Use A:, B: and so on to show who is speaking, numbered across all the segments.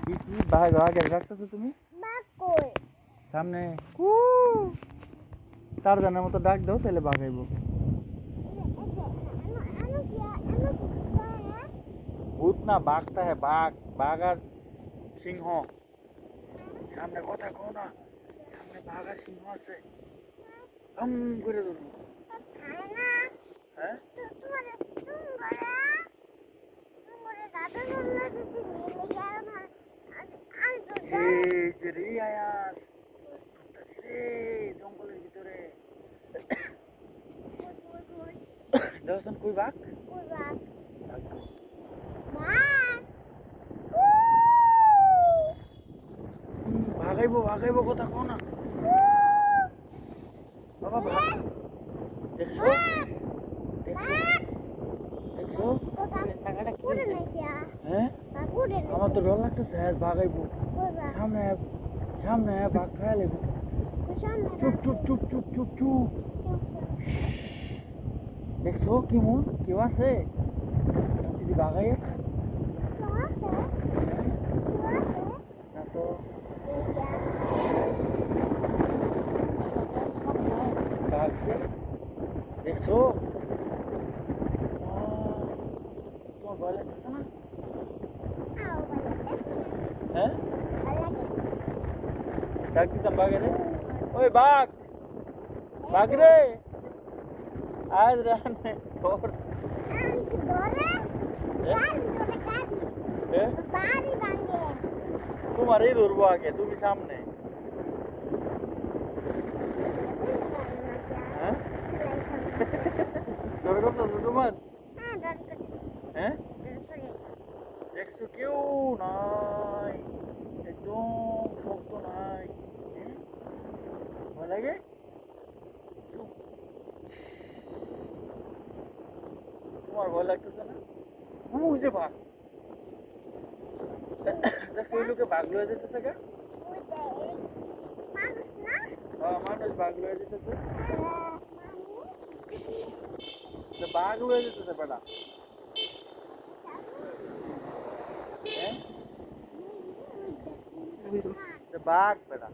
A: কি কি বাঘ আগে রাখতেছো তুমি?
B: বাঘ কই?
A: সামনে তার জানার মতো ডাক দাও তাহলে বাঘ আইব। ভূত না বাঘটা হ্যাঁ বাঘ বাঘ আর সিংহ সামনে কথা কো না সামনে বাঘ আর সিংহ আছে করে ধরবো হ্যাঁ এই যে রে আয়াস রে জঙ্গলের ভিতরে দেখছেন কই বাঘ ভাগাইবো কথা কো না বাবা ভাগ দেখছো হ্যাঁ আমার তো ডর লাগতেছে ভাগাইবো সামনে বাঘ খায় লেবো চুপ চুপ চুপ চুপ চুপ চুপ দেখছো কেমন কেউ আছে যদি বাঘাই না তো দেখছো তোমার ভয় লাগতেছে না হ্যাঁ ডাক দিতাম বাঘে রে ওই বাঘ বাঘ রে আজ রানে তোর তোমারই ধরবো আগে তুমি সামনে হ্যাঁ ডর করতেছো তোমার হ্যাঁ দেখছো কেউ নাই একদম শক্ত নাই ভয় লাগে তোমার ভয় লাগতেছে না বুঝে ভাগ দেখছো ওই লোকে বাঘ লয়ে যেতেছে গা মানুষ বাঘ লয়ে যেতেছে বাঘ লয়ে যেতেছে বেটা বাঘ বেটা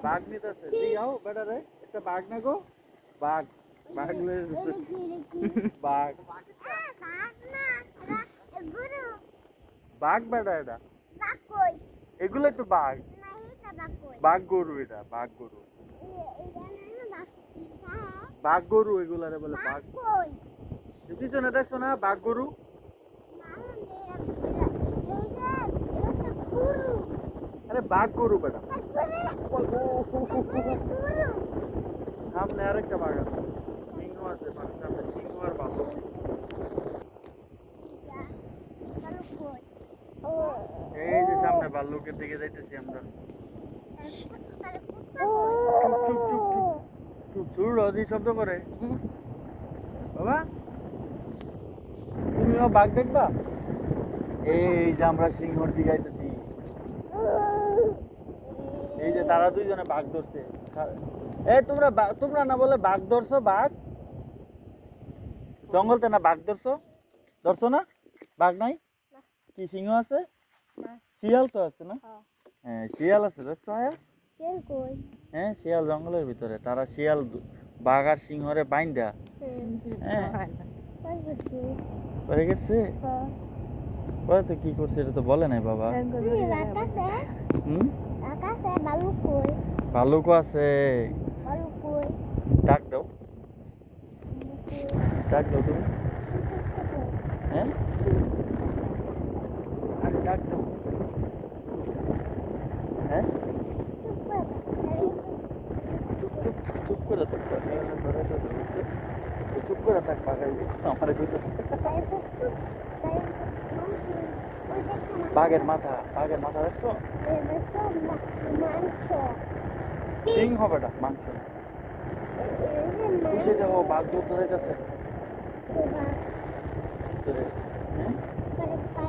A: বাঘ নিতেছে যাও বেটা রে একটা বাঘ না গো বাঘ বাঘ লয়ে যেতেছে বাঘ বাঘ বেটা এটা এগুলোই তো বাঘ বাঘ গরু এটা বাঘ গরু বাঘ গরু এগুলারে বলে বাঘ পিছনে দেখছো না বাঘ গরু আরে বাঘ গরু বেটা সামনে আরেকটা বাঘ আছে সিংহ আছে সামনে সিংহ আর ভাল্লুক এই যে সামনে ভাল্লুকের দিকে যাইতেছি আমরা চুপ চুপ চুপ চুপ চুপ রদি শব্দ করে বাবা তুমিও বাঘ দেখবা এই যে আমরা সিংহর দিকে যাইতেছি এই যে তারা দুইজনে বাঘ ধরছে এই তোমরা না বলে বাঘ ধরছো বাঘ জঙ্গলতে না বাঘ ধরছো না বাঘ নাই কি সিংহ আছে শিয়াল তো আছে না হ্যাঁ শিয়াল আছে দেখছো হ্যাঁ শিয়াল জঙ্গলের ভিতরে তারা শিয়াল বাঘ আর সিংহরে বাইন্দা হ্যাঁ পরে গেছে পরে তো কি করছে এটা তো বলে নাই বাবা ভালুকও আছে ডাক দাও তুমি হ্যাঁ আরে ডাক দাও হ্যাঁ চুপ করে থাক চুপ করে থাক বাঘাই আমার বাঘের মাথা দেখছো সিংহ বেটা মাংস সেটা ও বাঘ ধরতে যাইতেছে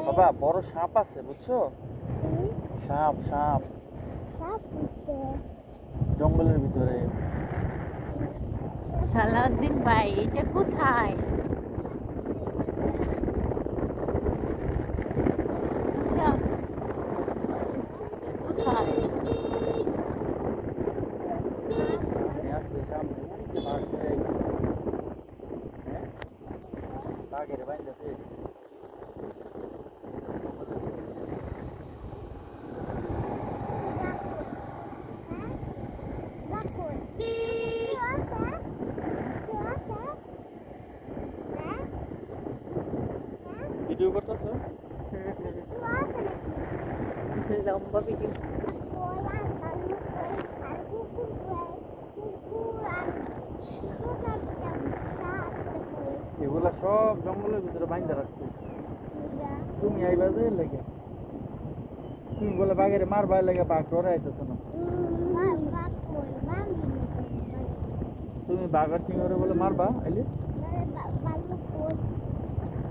A: বাবা বড় সাপ আছে বুঝছো সাপ জঙ্গলের ভিতরে
C: সালাউদ্দিন ভাই এটা কোথায়
A: করতেছো?
C: লম্বা ভিডিও।
A: এগুলা সব জঙ্গলের ভিতরে বাইন্ধা রাখছে। তুমি আইবা যে লেগে তুমি বলে বাঘের মারবা লেগে বাঘ ডরে আইতেছ না। তুমি বাঘের সিংহরে বলে মারবা আইলে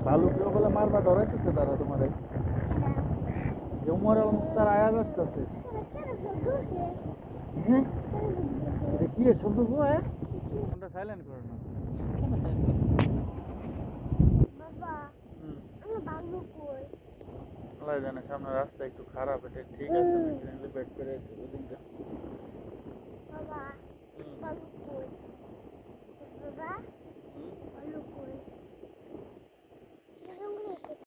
A: ভালুকেও বলে মারবা ডরাইতেছে তারা তোমার যে উমর আল মুক্তার আয়াজ আসতেছে। হ্যাঁ এটা কি শুনতে হ্যাঁ ফোনটা সাইলেন্ট করো না। আল্লাহ জানে সামনে রাস্তা একটু খারাপ, এটা ঠিক আছে নাকি বেড করে ওদিকটা